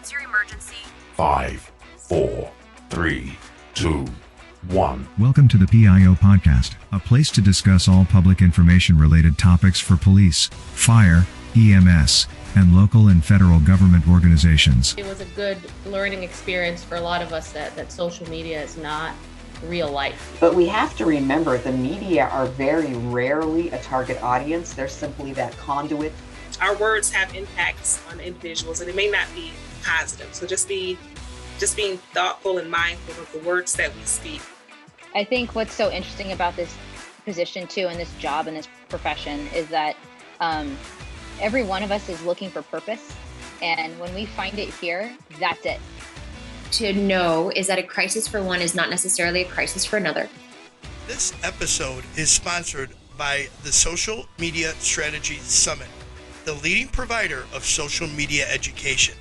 What's your emergency? 5, 4, 3, 2, 1. Welcome to the PIO Podcast, a place to discuss all public information-related topics for police, fire, EMS, and local and federal government organizations. It was a good learning experience for a lot of us that social media is not real life. But we have to remember the media are very rarely a target audience. They're simply that conduit. Our words have impacts on individuals, and it may not be positive. So just being thoughtful and mindful of the words that we speak. I think what's so interesting about this position too, and this job and this profession, is that every one of us is looking for purpose. And when we find it here, that's it. To know is that a crisis for one is not necessarily a crisis for another. This episode is sponsored by the Social Media Strategy Summit, the leading provider of social media education.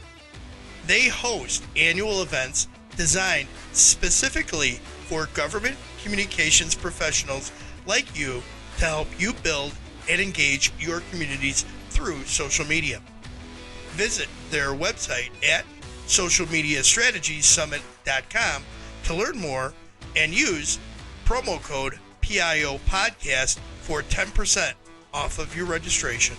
They host annual events designed specifically for government communications professionals like you to help you build and engage your communities through social media. Visit their website at socialmediastrategysummit.com to learn more and use promo code PIO Podcast for 10% off of your registration.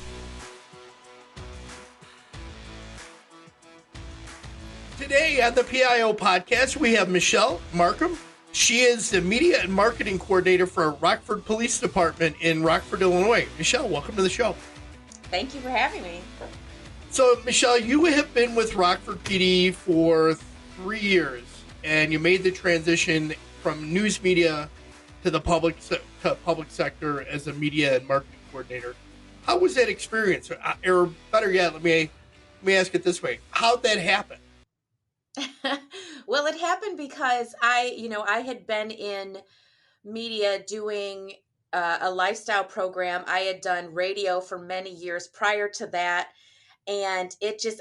Today on the PIO Podcast, we have Michelle Marcomb. She is the Media and Marketing Coordinator for Rockford Police Department in Rockford, Illinois. Michelle, welcome to the show. Thank you for having me. So, Michelle, you have been with Rockford PD for 3 years, and you made the transition from news media to the public sector as a media and marketing coordinator. How was that experience? Or better yet, let me ask it this way: how'd that happen? Well, it happened because I had been in media doing a lifestyle program. I had done radio for many years prior to that. And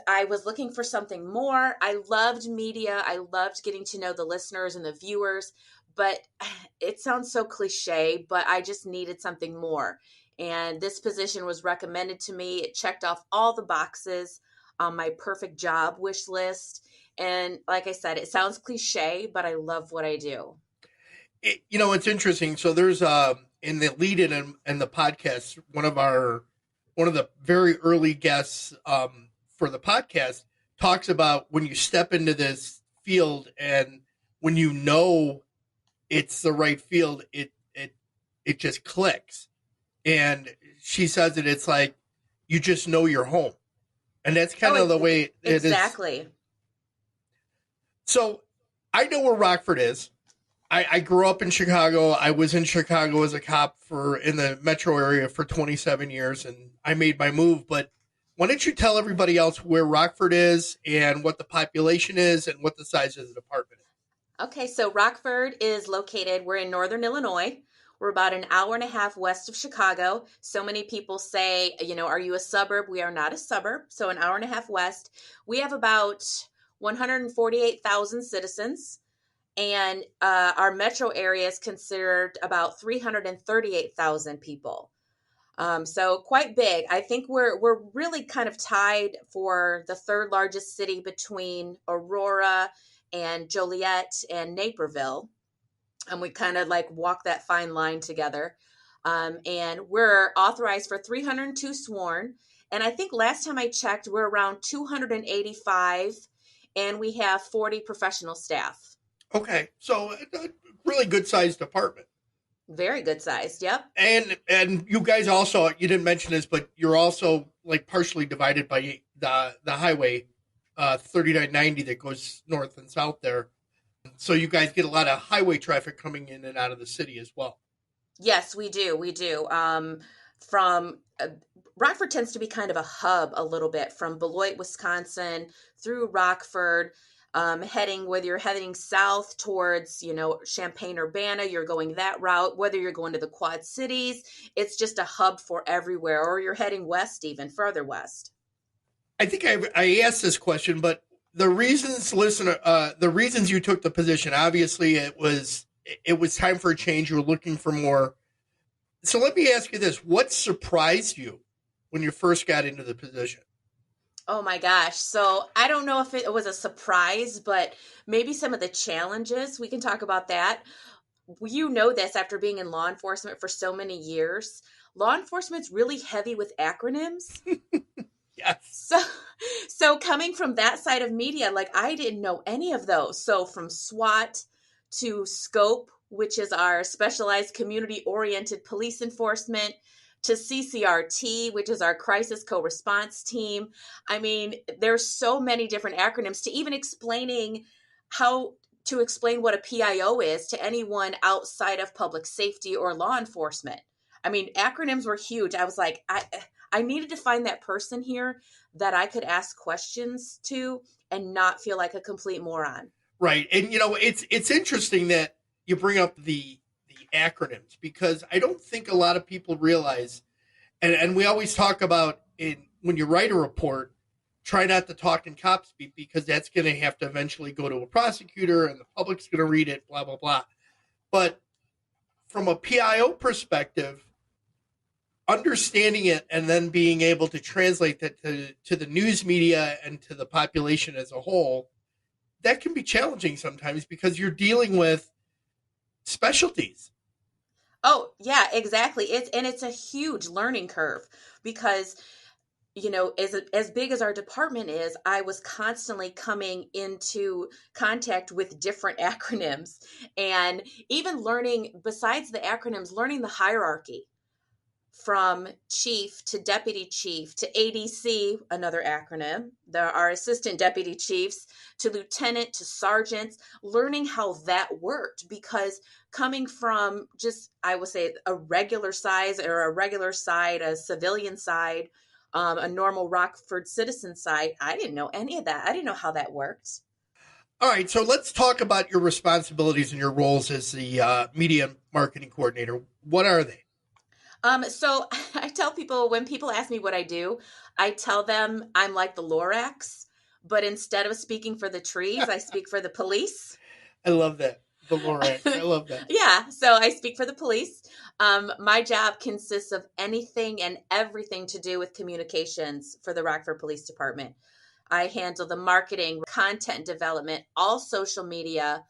I was looking for something more. I loved media. I loved getting to know the listeners and the viewers, but it sounds so cliche, but I just needed something more. And this position was recommended to me. It checked off all the boxes on my perfect job wish list. And like I said, it sounds cliche, but I love what I do. It's interesting. So there's in the lead-in and the podcast, one of the very early guests for the podcast talks about when you step into this field and when you know it's the right field, it just clicks. And she says that it's like you just know you're home. And that's kind of the way it is. Exactly. So I know where Rockford is. I grew up in Chicago. I was in Chicago as a cop in the metro area for 27 years, and I made my move. But why don't you tell everybody else where Rockford is and what the population is and what the size of the department is? Okay, so Rockford is located, we're in northern Illinois. We're about an hour and a half west of Chicago. So many people say, are you a suburb? We are not a suburb. So an hour and a half west. We have about 148,000 citizens. And our metro area is considered about 338,000 people. So quite big. I think we're really kind of tied for the third largest city between Aurora and Joliet and Naperville. And we kind of like walk that fine line together. And we're authorized for 302 sworn. And I think last time I checked, we're around 285, and we have 40 professional staff. Okay, so a really good-sized department. Very good sized, yep. And you guys also, you didn't mention this, but you're also like partially divided by the highway 3990 that goes north and south there. So you guys get a lot of highway traffic coming in and out of the city as well. Yes, we do. We do. Rockford tends to be kind of a hub a little bit from Beloit, Wisconsin through Rockford. Whether you're heading south towards, Champaign-Urbana, you're going that route. Whether you're going to the Quad Cities, it's just a hub for everywhere. Or you're heading west, even further west. I think I asked this question, but the reasons you took the position, obviously it was time for a change. You were looking for more. So let me ask you this: what surprised you when you first got into the position? Oh my gosh. So I don't know if it was a surprise, but maybe some of the challenges, we can talk about that. You know this after being in law enforcement for so many years. Law enforcement's really heavy with acronyms. Yes. So coming from that side of media, like I didn't know any of those. So from SWAT to SCOPE, which is our specialized community oriented police enforcement, to CCRT, which is our crisis co-response team. I mean, there's so many different acronyms to even explaining how to explain what a PIO is to anyone outside of public safety or law enforcement. I mean, acronyms were huge. I was like, I needed to find that person here that I could ask questions to and not feel like a complete moron. Right. And it's interesting that you bring up the acronyms, because I don't think a lot of people realize, and we always talk about when you write a report, try not to talk in cop speak, because that's going to have to eventually go to a prosecutor and the public's going to read it, blah, blah, blah. But from a PIO perspective, understanding it and then being able to translate that to the news media and to the population as a whole, that can be challenging sometimes because you're dealing with specialties. Oh, yeah, exactly. It's a huge learning curve because, as big as our department is, I was constantly coming into contact with different acronyms, and even learning, besides the acronyms, learning the hierarchy from chief to deputy chief to ADC, another acronym. There are assistant deputy chiefs to lieutenant to sergeants, learning how that worked, because coming from just, I would say, a regular size or a regular side, a civilian side, a normal Rockford citizen side, I didn't know any of that. I didn't know how that worked. All right, so let's talk about your responsibilities and your roles as the media marketing coordinator. What are they? So I tell people, when people ask me what I do, I tell them I'm like the Lorax, but instead of speaking for the trees, I speak for the police. I love that. The Lorax. I love that. Yeah. So I speak for the police. My job consists of anything and everything to do with communications for the Rockford Police Department. I handle the marketing, content development, all social media,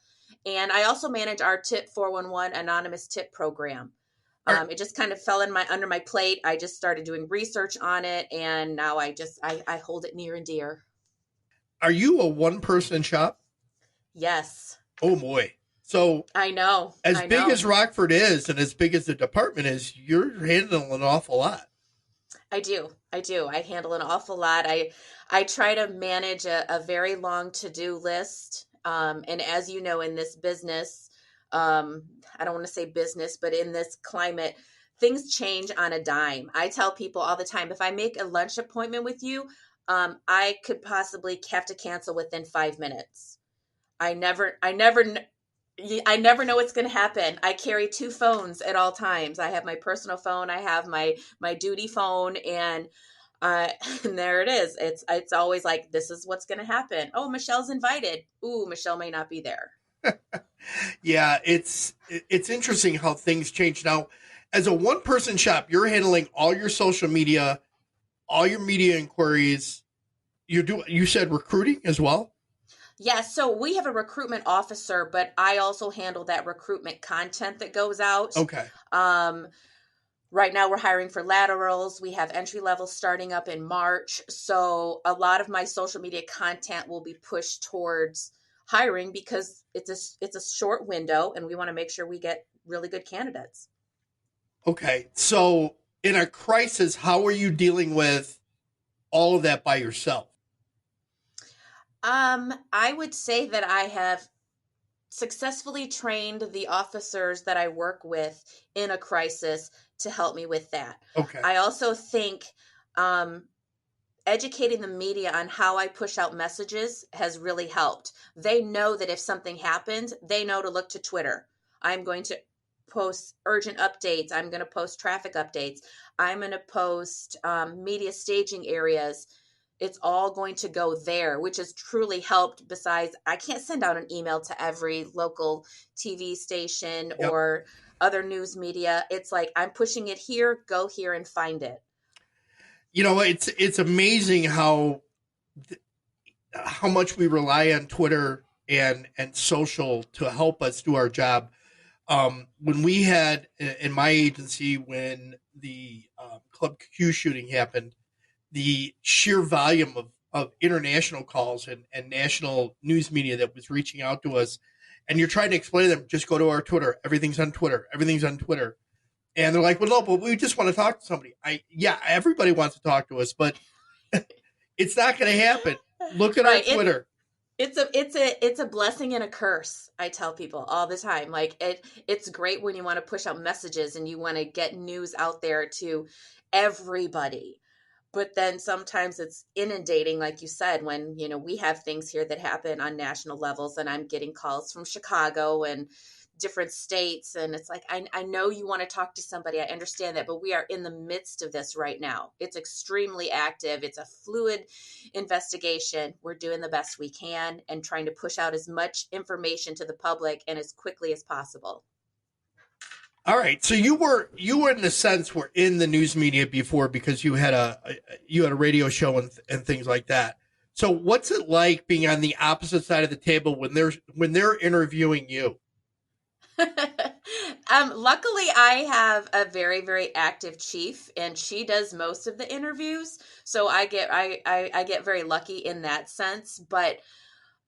and I also manage our Tip 411 anonymous tip program. It just kind of fell under my plate. I just started doing research on it, and now I hold it near and dear. Are you a one-person shop? Yes. Oh boy. So I know. As big as Rockford is, and as big as the department is, you're handling an awful lot. I do. I handle an awful lot. I try to manage a very long to-do list. And as you know, in this business, I don't want to say business, but in this climate, things change on a dime. I tell people all the time, if I make a lunch appointment with you, I could possibly have to cancel within 5 minutes. I never know what's going to happen. I carry 2 phones at all times. I have my personal phone. I have my duty phone, and there it is. It's always like, this is what's going to happen. Oh, Michelle's invited. Ooh, Michelle may not be there. Yeah, it's interesting how things change now. As a one-person shop, you're handling all your social media, all your media inquiries. You said recruiting as well? Yeah, so we have a recruitment officer, but I also handle that recruitment content that goes out. Okay. Right now we're hiring for laterals. We have entry levels starting up in March. So a lot of my social media content will be pushed towards hiring because it's a short window and we want to make sure we get really good candidates. Okay. So in a crisis, how are you dealing with all of that by yourself? I would say that I have successfully trained the officers that I work with in a crisis to help me with that. Okay. I also think educating the media on how I push out messages has really helped. They know that if something happens, they know to look to Twitter. I'm going to post urgent updates. I'm going to post traffic updates. I'm going to post media staging areas. It's all going to go there, which has truly helped. Besides, I can't send out an email to every local TV station or other news media. It's like, I'm pushing it here, go here and find it. You know, it's amazing how how much we rely on Twitter and social to help us do our job. When we had in my agency, when the Club Q shooting happened, the sheer volume of international calls and national news media that was reaching out to us, and you're trying to explain to them, just go to our Twitter. Everything's on Twitter. Everything's on Twitter. And they're like, well, no, but we just want to talk to somebody. Yeah, everybody wants to talk to us, but it's not going to happen. Look at our Twitter. It's a blessing and a curse. I tell people all the time. Like it's great when you want to push out messages and you want to get news out there to everybody. But then sometimes it's inundating, like you said, when, we have things here that happen on national levels and I'm getting calls from Chicago and different states. And it's like, I know you want to talk to somebody. I understand that, but we are in the midst of this right now. It's extremely active. It's a fluid investigation. We're doing the best we can and trying to push out as much information to the public and as quickly as possible. All right. So you were in a sense were in the news media before because you had a radio show and things like that. So what's it like being on the opposite side of the table when they're interviewing you? Luckily, I have a very, very active chief, and she does most of the interviews. So I get very lucky in that sense. But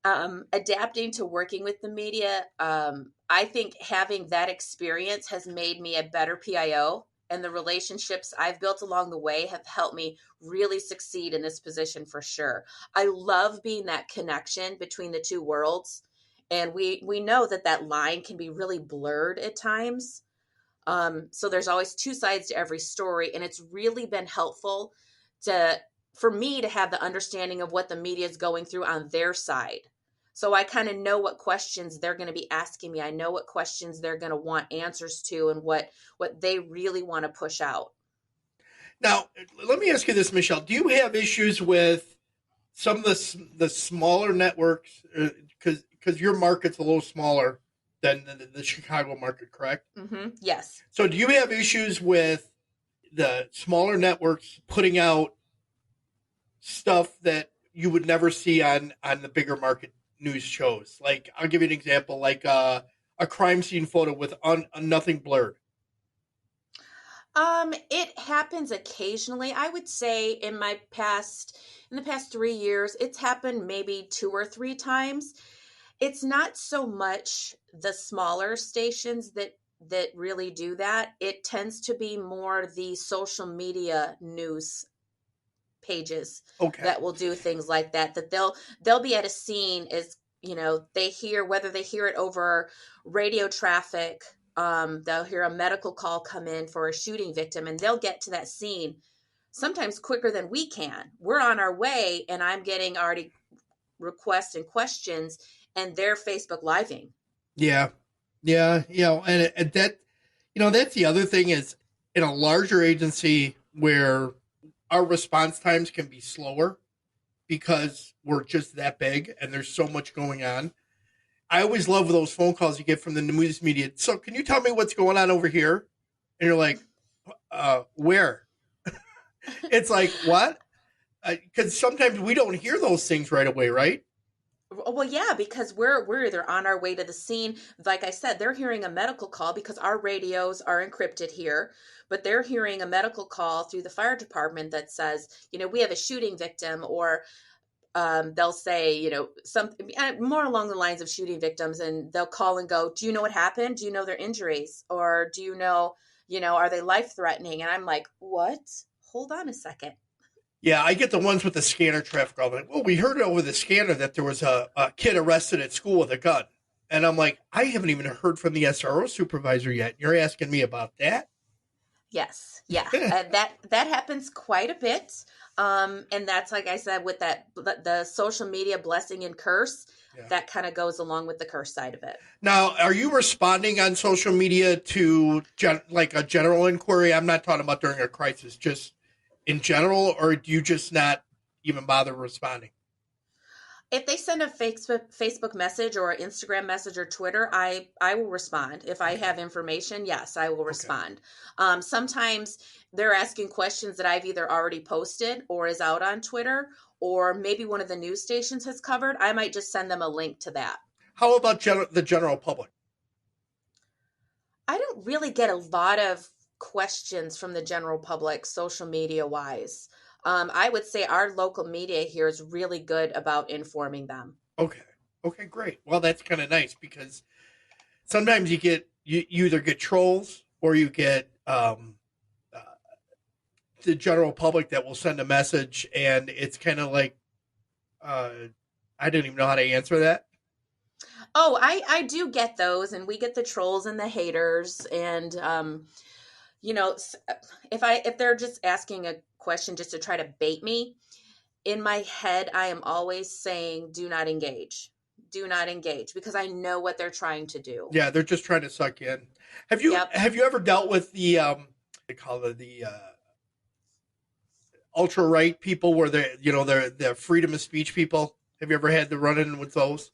adapting to working with the media, I think having that experience has made me a better PIO, and the relationships I've built along the way have helped me really succeed in this position for sure. I love being that connection between the two worlds. And we know that line can be really blurred at times. So there's always two sides to every story. And it's really been helpful for me to have the understanding of what the media is going through on their side. So I kind of know what questions they're going to be asking me. I know what questions they're going to want answers to and what they really want to push out. Now, let me ask you this, Michelle. Do you have issues with some of the smaller networks? Because your market's a little smaller than the Chicago market, correct? Mm-hmm. Yes. So do you have issues with the smaller networks putting out stuff that you would never see on the bigger market news shows? Like, I'll give you an example, like a crime scene photo with nothing blurred. It happens occasionally. I would say in the past 3 years, it's happened maybe 2 or 3 times. It's not so much the smaller stations that really do that. It tends to be more the social media news pages that will do things like that they'll be at a scene as, whether they hear it over radio traffic, they'll hear a medical call come in for a shooting victim and they'll get to that scene sometimes quicker than we can. We're on our way and I'm getting already requests and questions and they're Facebook Living. Yeah. And that, that's the other thing is in a larger agency where our response times can be slower because we're just that big and there's so much going on. I always love those phone calls you get from the news media. So can you tell me what's going on over here? And you're like, where? It's like, what? Because sometimes we don't hear those things right away, right? Well, yeah, because we're either on our way to the scene. Like I said, they're hearing a medical call because our radios are encrypted here, but they're hearing a medical call through the fire department that says, we have a shooting victim, or they'll say, something more along the lines of shooting victims, and they'll call and go, do you know what happened? Do you know their injuries? Or do you know, are they life-threatening? And I'm like, what? Hold on a second. Yeah, I get the ones with the scanner traffic. I'm like, well, we heard over the scanner that there was a kid arrested at school with a gun. And I'm like, I haven't even heard from the SRO supervisor yet. You're asking me about that? Yes. Yeah. That happens quite a bit. And that's, like I said, with the social media blessing and curse, that kind of goes along with the curse side of it. Now, are you responding on social media to like a general inquiry? I'm not talking about during a crisis, just in general, or do you just not even bother responding? If they send a Facebook message or Instagram message or Twitter, I will respond. If I have information, yes, I will respond. Sometimes they're asking questions that I've either already posted or is out on Twitter, or maybe one of the news stations has covered, I might just send them a link to that. How about the general public? I don't really get a lot of questions from the general public, social media wise. I would say our local media here is really good about informing them. Okay, great. Well, that's kind of nice because sometimes you either get trolls or you get the general public that will send a message, and it's kind of like I didn't even know how to answer that. Oh, I do get those, and we get the trolls and the haters, and if they're just asking a question just to try to bait me, in my head I am always saying, do not engage, because I know what they're trying to do. Yeah, they're just trying to suck you in. Have you ever dealt with the they call it the ultra right people, where they're the freedom of speech people? Have you ever had to run in with those?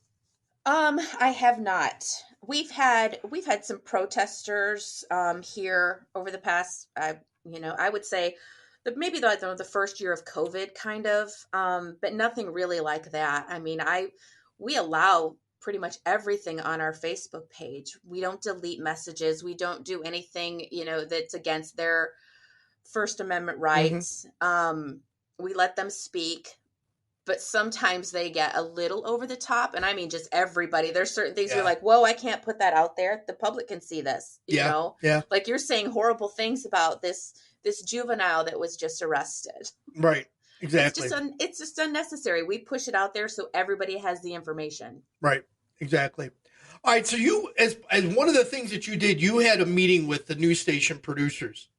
I have not. We've had some protesters here over the past, I would say maybe the first year of COVID, kind of, but nothing really like that. I mean, we allow pretty much everything on our Facebook page. We don't delete messages. We don't do anything, that's against their First Amendment rights. Mm-hmm. We let them speak. But sometimes they get a little over the top. And I mean, just everybody. There's certain things you're like, whoa, I can't put that out there. The public can see this, you know? Yeah. Like you're saying horrible things about this juvenile that was just arrested. Right. Exactly. It's just unnecessary. We push it out there so everybody has the information. Right. Exactly. All right. So you, as one of the things that you did, you had a meeting with the news station producers.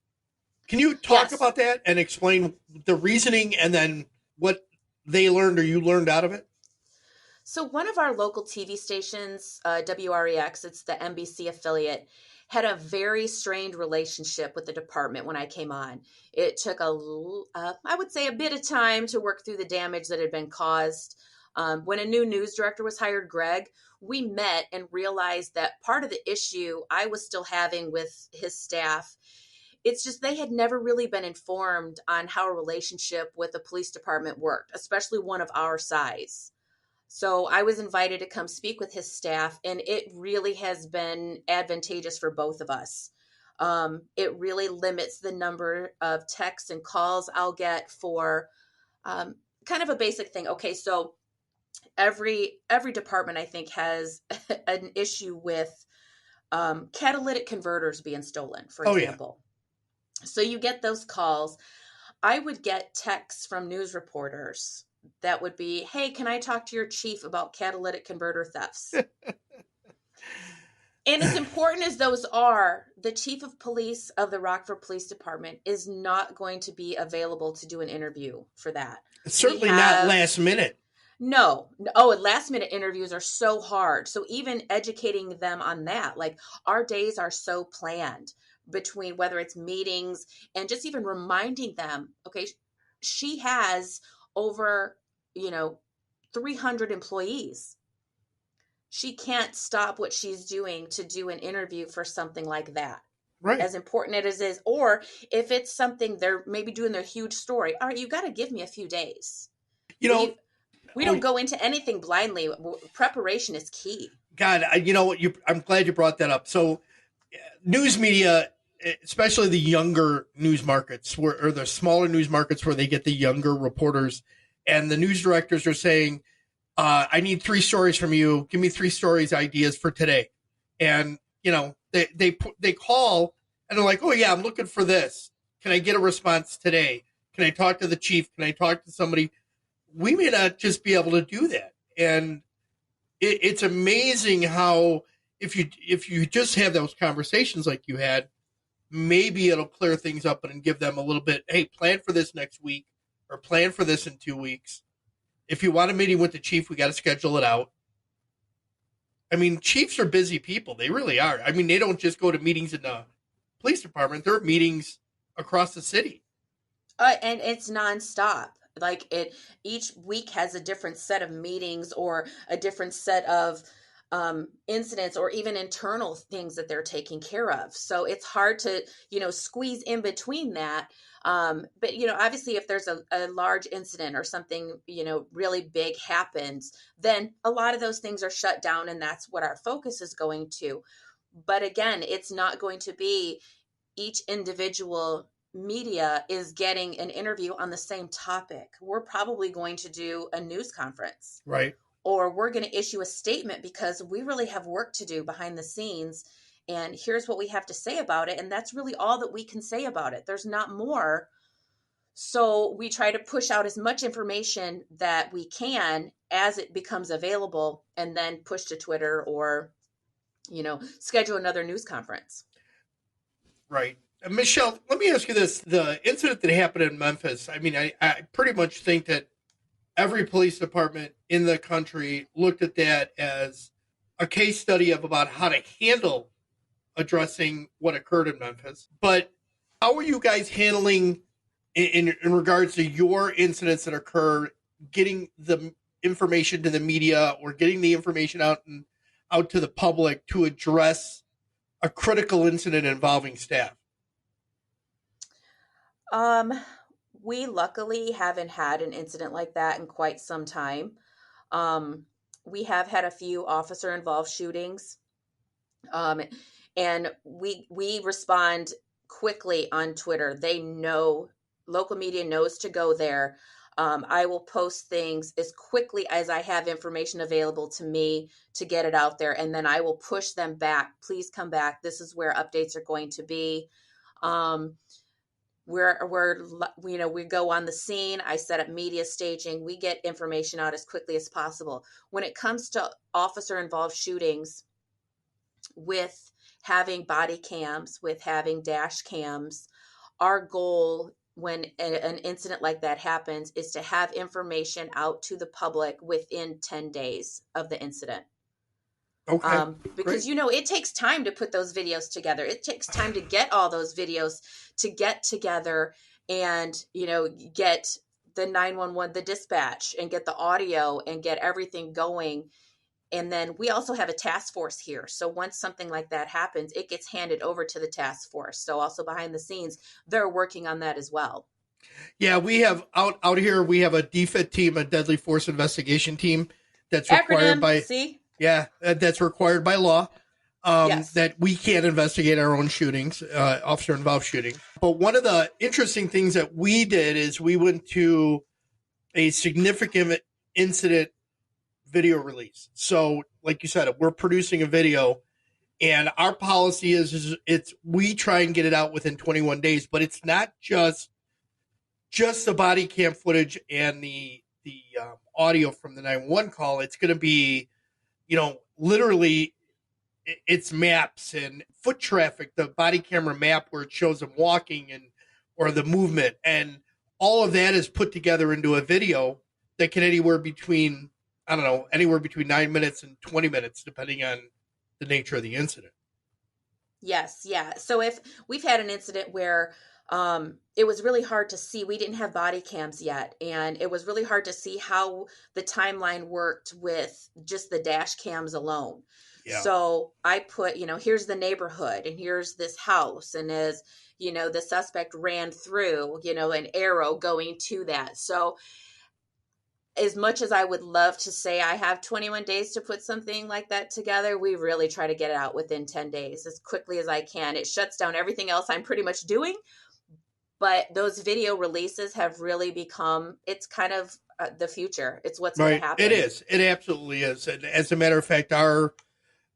Can you talk about that and explain the reasoning and then what they learned or you learned out of it? So one of our local TV stations, WREX, it's the NBC affiliate, had a very strained relationship with the department when I came on. It took I would say a bit of time to work through the damage that had been caused. When a new news director was hired, Greg, we met and realized that part of the issue I was still having with his staff, it's just they had never really been informed on how a relationship with a police department worked, especially one of our size. So I was invited to come speak with his staff, and it really has been advantageous for both of us. It really limits the number of texts and calls I'll get for kind of a basic thing. Okay, so every department, I think, has an issue with catalytic converters being stolen, for example. Yeah. So you get those calls. I would get texts from news reporters that would be, hey, can I talk to your chief about catalytic converter thefts? And as important as those are, the chief of police of the Rockford Police Department is not going to be available to do an interview for that. It's certainly not last minute. No. Oh, and last minute interviews are so hard. So even educating them on that, like our days are so planned between whether it's meetings and just even reminding them, okay, she has over, 300 employees. She can't stop what she's doing to do an interview for something like that. Right. As important as it is. Or if it's something they're maybe doing their huge story, all right, you got to give me a few days. We don't go into anything blindly. Preparation is key. God, I'm glad you brought that up. So news media, especially the younger news markets or the smaller news markets where they get the younger reporters, and the news directors are saying, I need 3 stories from you. Give me 3 stories, ideas for today. And, they call and they're like, oh yeah, I'm looking for this. Can I get a response today? Can I talk to the chief? Can I talk to somebody? We may not just be able to do that. And it's amazing how if you just have those conversations like you had, maybe it'll clear things up and give them a little bit, hey, plan for this next week or plan for this in 2 weeks. If you want a meeting with the chief, we got to schedule it out. I mean, chiefs are busy people. They really are. I mean, they don't just go to meetings in the police department. There are meetings across the city. And it's nonstop. Like each week has a different set of meetings or a different set of incidents or even internal things that they're taking care of. So it's hard to, squeeze in between that. But, obviously if there's a large incident or something, really big happens, then a lot of those things are shut down, and that's what our focus is going to. But again, it's not going to be each individual media is getting an interview on the same topic. We're probably going to do a news conference. Right. Or we're going to issue a statement because we really have work to do behind the scenes. And here's what we have to say about it. And that's really all that we can say about it. There's not more. So we try to push out as much information that we can as it becomes available, and then push to Twitter or, schedule another news conference. Right. Michelle, let me ask you this. The incident that happened in Memphis, I mean, I pretty much think that every police department in the country looked at that as a case study of about how to handle addressing what occurred in Memphis. But how are you guys handling in regards to your incidents that occur, getting the information to the media or getting the information out to the public to address a critical incident involving staff? We luckily haven't had an incident like that in quite some time. We have had a few officer involved shootings. And we respond quickly on Twitter. They know, local media knows to go there. I will post things as quickly as I have information available to me to get it out there. And then I will push them back. Please come back. This is where updates are going to be. We go on the scene. I set up media staging. We get information out as quickly as possible. When it comes to officer involved shootings, with having body cams, with having dash cams, our goal when an incident like that happens is to have information out to the public within 10 days of the incident. Okay. Because, it takes time to put those videos together. It takes time to get all those videos to get together and, get the 911, the dispatch, and get the audio and get everything going. And then we also have a task force here. So once something like that happens, it gets handed over to the task force. So also behind the scenes, they're working on that as well. Yeah, we have out here, we have a DFIT team, a deadly force investigation team that's required that's required by law. Yes. That we can't investigate our own shootings, officer involved shootings. But one of the interesting things that we did is we went to a significant incident video release. So like you said, we're producing a video, and our policy is we try and get it out within 21 days, but it's not just the body cam footage and the audio from the 911 call. It's going to be, literally it's maps and foot traffic, the body camera map where it shows them walking or the movement, and all of that is put together into a video that can anywhere between 9 minutes and 20 minutes, depending on the nature of the incident. Yes. Yeah. So if we've had an incident where it was really hard to see, we didn't have body cams yet, and it was really hard to see how the timeline worked with just the dash cams alone. Yeah. So I put, here's the neighborhood, and here's this house, and as, the suspect ran through, an arrow going to that. So as much as I would love to say I have 21 days to put something like that together, we really try to get it out within 10 days as quickly as I can. It shuts down everything else I'm pretty much doing, but those video releases have really become, it's kind of the future. It's what's going to happen. It is. It absolutely is. And as a matter of fact,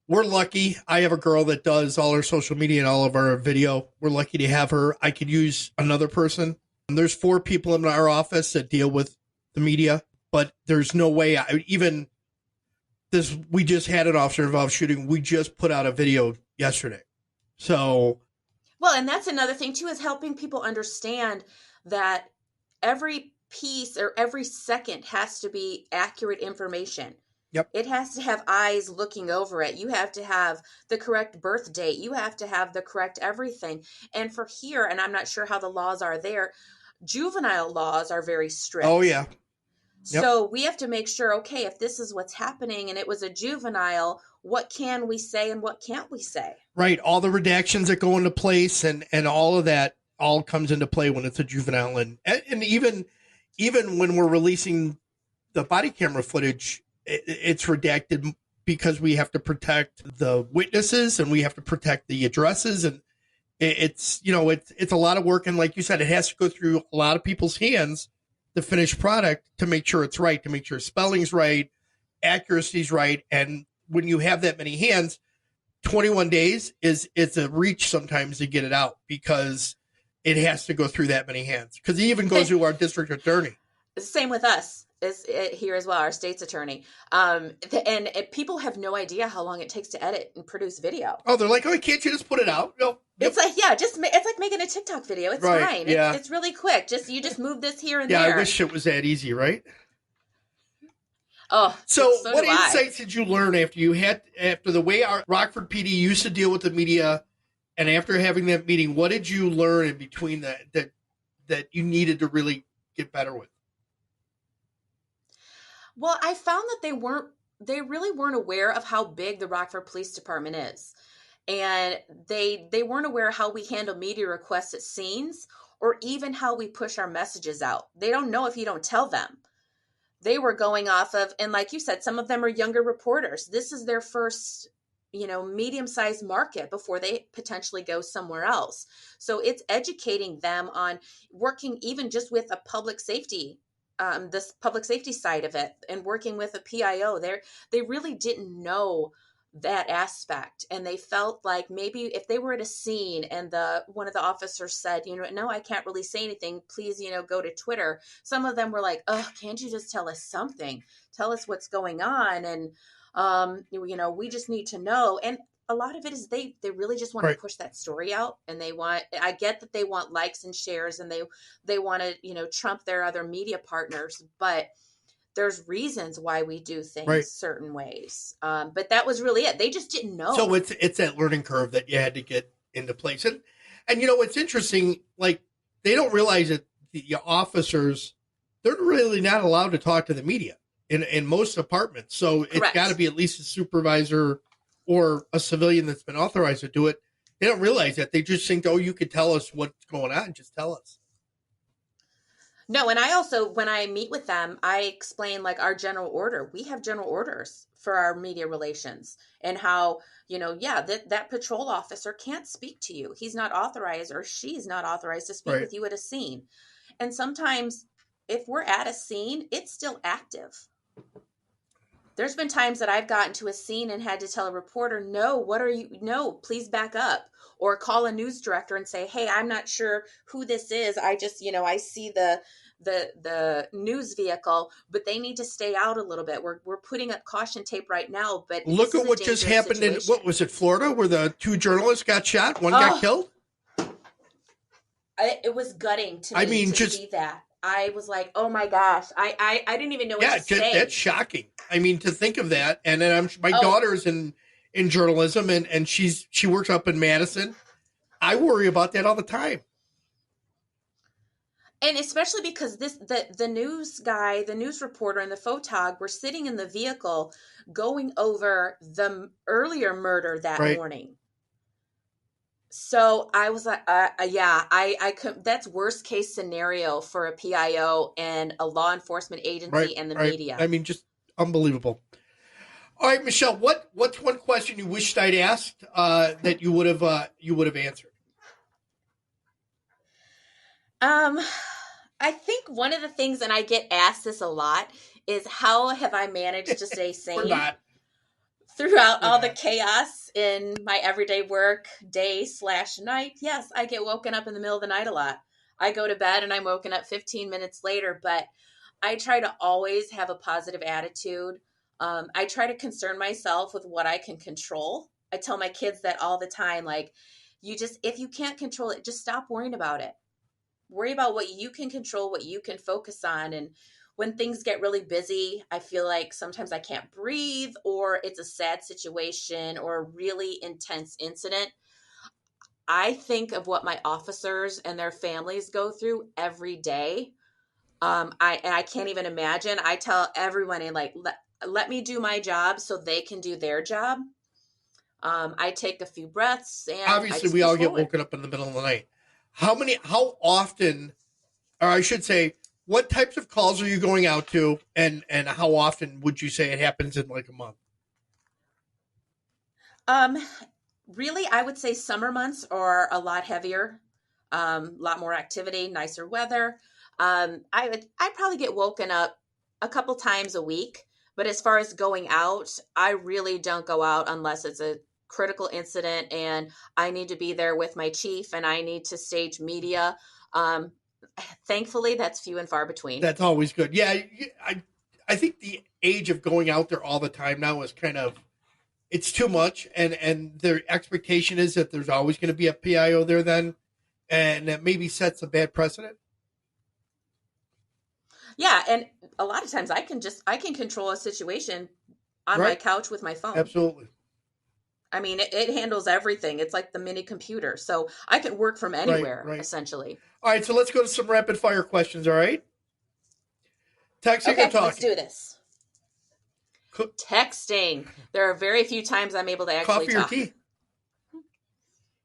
we're lucky. I have a girl that does all our social media and all of our video. We're lucky to have her. I could use another person. And there's 4 people in our office that deal with the media, but there's no way we just had an officer involved shooting. We just put out a video yesterday. So. Well, and that's another thing too, is helping people understand that every piece or every second has to be accurate information. Yep. It has to have eyes looking over it. You have to have the correct birth date. You have to have the correct everything. And for here, and I'm not sure how the laws are there, juvenile laws are very strict. Oh, yeah. Yep. So we have to make sure, okay, if this is what's happening and it was a juvenile, what can we say and what can't we say? Right. All the redactions that go into place and all of that all comes into play when it's a juvenile. And even when we're releasing the body camera footage, it's redacted because we have to protect the witnesses and we have to protect the addresses. And it's a lot of work. And like you said, it has to go through a lot of people's hands, the finished product, to make sure it's right, to make sure spelling's right, accuracy's right. And when you have that many hands, 21 days it's a reach sometimes to get it out because it has to go through that many hands. Because it even goes through our district attorney. Same with us is here as well, our state's attorney. And people have no idea how long it takes to edit and produce video. Oh, they're like, oh, can't you just put it out? No. It's like, yeah, it's like making a TikTok video. It's right, fine. Yeah. It's really quick. You just move this here and there. Yeah, I wish it was that easy, right? Oh, so what insights did you learn after the way our Rockford PD used to deal with the media, and after having that meeting, what did you learn in between that you needed to really get better with? Well, I found that they really weren't aware of how big the Rockford Police Department is. And they weren't aware how we handle media requests at scenes or even how we push our messages out. They don't know if you don't tell them. They were going off of, and like you said, some of them are younger reporters. This is their first, medium-sized market before they potentially go somewhere else. So it's educating them on working even just with a public safety, this public safety side of it, and working with a PIO. They really didn't know that aspect, and they felt like maybe if they were at a scene and one of the officers said, no, I can't really say anything, please, go to Twitter. Some of them were like, oh, can't you just tell us something? Tell us what's going on, and we just need to know. And a lot of it is they really just want to push that story out, and I get that they want likes and shares, and they want to trump their other media partners, but there's reasons why we do things certain ways. But that was really it. They just didn't know. So it's that learning curve that you had to get into place. And what's interesting, like, they don't realize that the officers, they're really not allowed to talk to the media in most departments. So it's got to be at least a supervisor or a civilian that's been authorized to do it. They don't realize that. They just think, oh, you could tell us what's going on. Just tell us. No, and I also, when I meet with them, I explain like our general order. We have general orders for our media relations, and how, that patrol officer can't speak to you. He's not authorized, or she's not authorized to speak with you at a scene. And sometimes if we're at a scene, it's still active. There's been times that I've gotten to a scene and had to tell a reporter, no, please back up. Or call a news director and say, hey, I'm not sure who this is. I just, I see the news vehicle, but they need to stay out a little bit. We're putting up caution tape right now, but look at what just happened in, what was it, Florida, where the two journalists got shot, one got killed? It was gutting to me to see that. I was like, oh my gosh, I didn't even know what to say. That's shocking. I mean, to think of that. And then my daughter's in journalism, and she works up in Madison. I worry about that all the time. And especially because the news guy, the news reporter, and the photog were sitting in the vehicle going over the earlier murder that morning. So I was like, I could. That's worst case scenario for a PIO and a law enforcement agency and the media. I mean, just unbelievable. All right, Michelle, what's one question you wished I'd asked that you would have answered? I think one of the things, and I get asked this a lot, is how have I managed to stay sane throughout all the chaos in my everyday work, day/night? Yes, I get woken up in the middle of the night a lot. I go to bed and I'm woken up 15 minutes later, but I try to always have a positive attitude. I try to concern myself with what I can control. I tell my kids that all the time, like, if you can't control it, just stop worrying about it. Worry about what you can control, what you can focus on. And when things get really busy, I feel like sometimes I can't breathe, or it's a sad situation or a really intense incident. I think of what my officers and their families go through every day. I can't even imagine. I tell everyone, and like, let me do my job so they can do their job. I take a few breaths, and obviously we all get woken up in the middle of the night. How often, or I should say, what types of calls are you going out to, and how often would you say it happens in like a month? Really, I would say summer months are a lot heavier, a lot more activity, nicer weather. I'd probably get woken up a couple times a week, but as far as going out, I really don't go out unless it's a critical incident and I need to be there with my chief and I need to stage media. Thankfully, that's few and far between. That's always good. Yeah, I think the age of going out there all the time now is kind of, it's too much, and their expectation is that there's always going to be a PIO there then, and that maybe sets a bad precedent. Yeah, and a lot of times I can control a situation on my couch with my phone. Absolutely. I mean, it handles everything. It's like the mini computer, so I can work from anywhere, essentially. All right, so let's go to some rapid fire questions. All right, texting or talking? Let's do this. Texting. There are very few times I'm able to actually talk. Coffee or tea?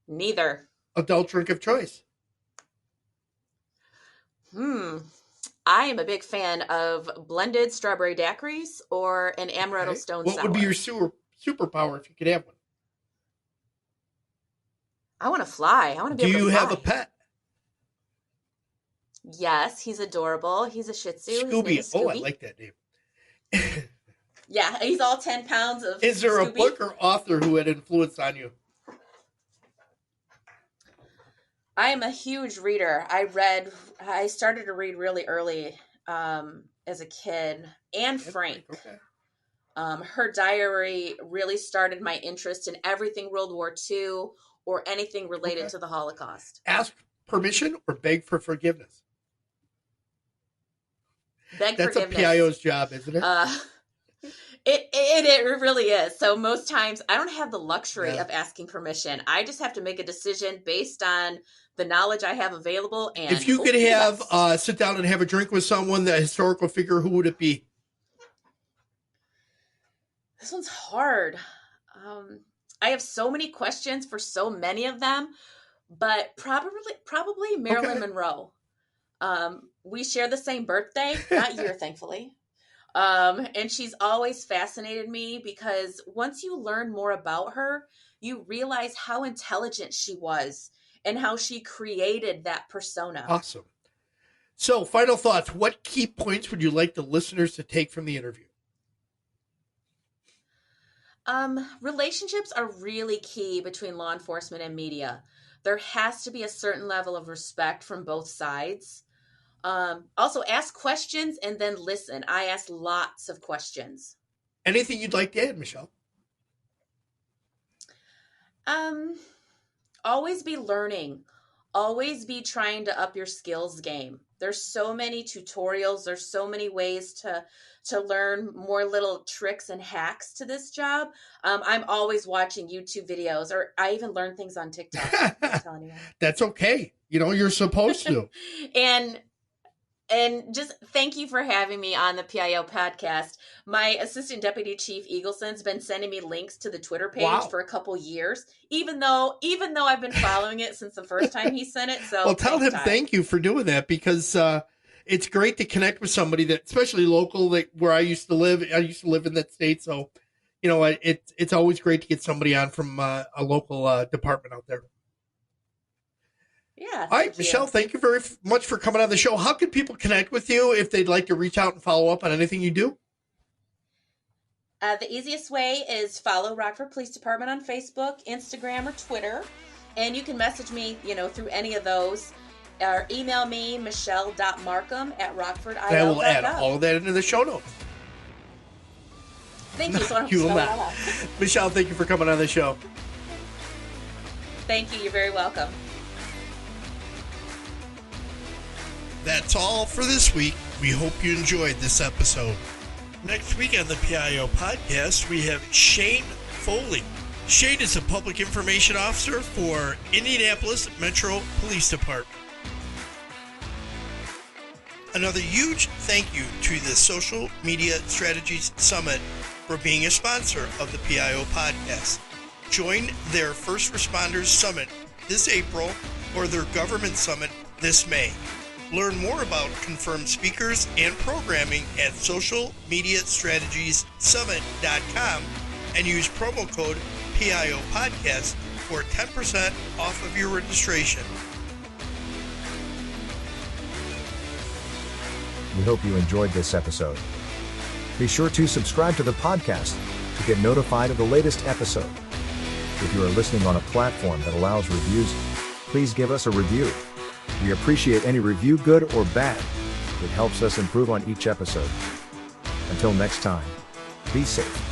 Neither. Adult drink of choice? I am a big fan of blended strawberry daiquiris or an amaretto stone sour. What would be your superpower if you could have one? I want to fly. I want to be able to fly. Do you have a pet? Yes, he's adorable. He's a Shih Tzu. Scooby. Oh, I like that name. Yeah, he's all 10 pounds of Is there Scooby. A book or author who had influence on you? I am a huge reader. I started to read really early as a kid. Anne Frank. Okay. Her diary really started my interest in everything World War II or anything related to the Holocaust. Ask permission or beg for forgiveness? Beg That's forgiveness. That's a PIO's job, isn't it? It really is. So most times I don't have the luxury of asking permission. I just have to make a decision based on the knowledge I have available. And if you could have sit down and have a drink with someone, the historical figure, who would it be? This one's hard. I have so many questions for so many of them, but probably Marilyn Monroe. We share the same birthday, not year, thankfully. And she's always fascinated me because once you learn more about her, you realize how intelligent she was and how she created that persona. Awesome. So, final thoughts. What key points would you like the listeners to take from the interview? Relationships are really key between law enforcement and media. There has to be a certain level of respect from both sides. Also, ask questions and then listen. I ask lots of questions. Anything you'd like to add, Michelle? Always be learning. Always be trying to up your skills game. There's so many tutorials. There's so many ways to learn more little tricks and hacks to this job. I'm always watching YouTube videos, or I even learn things on TikTok. I'm telling you. That's okay. You know, you're supposed to. And just thank you for having me on the PIO podcast. My assistant deputy chief Eagleson's been sending me links to the Twitter page for a couple years, even though I've been following it since the first time he sent it. So well, tell him thank you for doing that, because it's great to connect with somebody that, especially local, like where I used to live. I used to live in that state, so you know it's always great to get somebody on from a local department out there. Yeah. All right, Michelle, thank you very much for coming on the show. How can people connect with you if they'd like to reach out and follow up on anything you do? The easiest way is follow Rockford Police Department on Facebook, Instagram, or Twitter. And you can message me, through any of those. Or email me, michelle.marcomb@rockfordil.gov. I will add all of that into the show notes. Thank you. So you will not. Michelle, thank you for coming on the show. Thank you. You're very welcome. That's all for this week. We hope you enjoyed this episode. Next week on the PIO podcast, we have Shane Foley. Shane is a public information officer for Indianapolis Metro Police Department. Another huge thank you to the Social Media Strategies Summit for being a sponsor of the PIO podcast. Join their First Responders Summit this April or their Government Summit this May. Learn more about confirmed speakers and programming at socialmediastrategiessummit.com and use promo code PIO podcast for 10% off of your registration. We hope you enjoyed this episode. Be sure to subscribe to the podcast to get notified of the latest episode. If you are listening on a platform that allows reviews, please give us a review. We appreciate any review, good or bad. It helps us improve on each episode. Until next time, be safe.